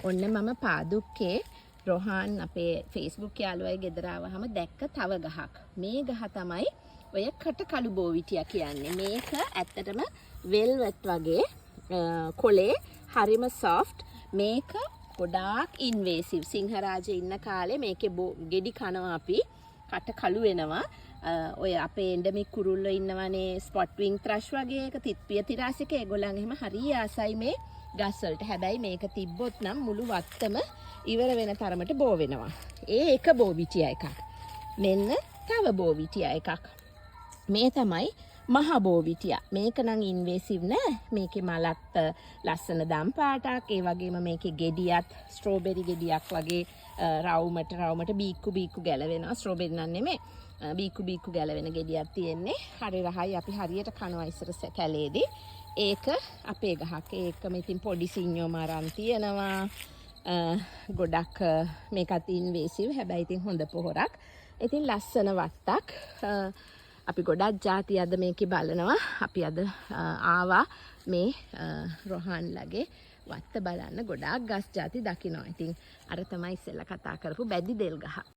ඔන්න මම පාදුක්කේ රොහාන් අපේ Facebook යාළුවයි ගෙදර ආවහම දැක්ක තව ගහක්. මේ ගහ තමයි ඔය කටකළු බෝවිටියා කියන්නේ. මේක ඇත්තටම වෙල්වෙට් වගේ කොලේ හරිම soft. මේක ගොඩාක් ඉන්වේසිව්. සිංහරාජේ ඉන්න කාලේ මේකේ ගෙඩි කනවා අපි. කටකළු වෙනවා. ඔය අපේ එන්ඩමික් කුරුල්ලෝ ඉන්නවනේ ස්පොට් වින් ත්‍රෂ් වගේ එක තිත්පිය තිරාසික ඒගොල්ලන් එහෙම හරිය ආසයි මේ ගස් වලට. හැබැයි මේක තිබ්බොත් නම් මුළු වත්තම ඉවර වෙන තරමට බෝ වෙනවා. ඒ එක බෝවිටියා එකක්. මෙන්න තව බෝවිටියා එකක්. මේ තමයි මහ බෝවිටියා. මේක නම් ඉන්වේසිව් නෑ. මේකේ මලත් ලස්සන දම් පාටක්. ඒ වගේම මේකේ ගෙඩියත් ස්ට්‍රෝබෙරි ගෙඩියක් වගේ රවුමට බීක්කු ගැලවෙනවා. ස්ට්‍රෝබෙරි නම් නෙමෙයි. බීක්කු ගැලවෙන ගෙඩියක් තියෙන්නේ. හරි රහයි. අපි හරියට කනවා ඉස්සර කැලේදී. ඒක අපේ ගහක්. ඒකම ඉතින් පොඩි සිඤ්ඤෝ මරන් තියෙනවා. ගොඩක් මේකත් ඉන්වේසිව්. හැබැයි ඉතින් හොඳ පොහොරක්. ඉතින් ලස්සන වත්තක්. අපි ගොඩක් ಜಾති අද මේකේ බලනවා. අපි අද ආවා මේ රොහාන්ලගේ වත්ත බලන්න. ගොඩාක් ගස් ಜಾති දකිනවා. ඉතින් අර තමයි ඉස්සෙල්ලා කතා කරපු බැදි දෙල් ගහ.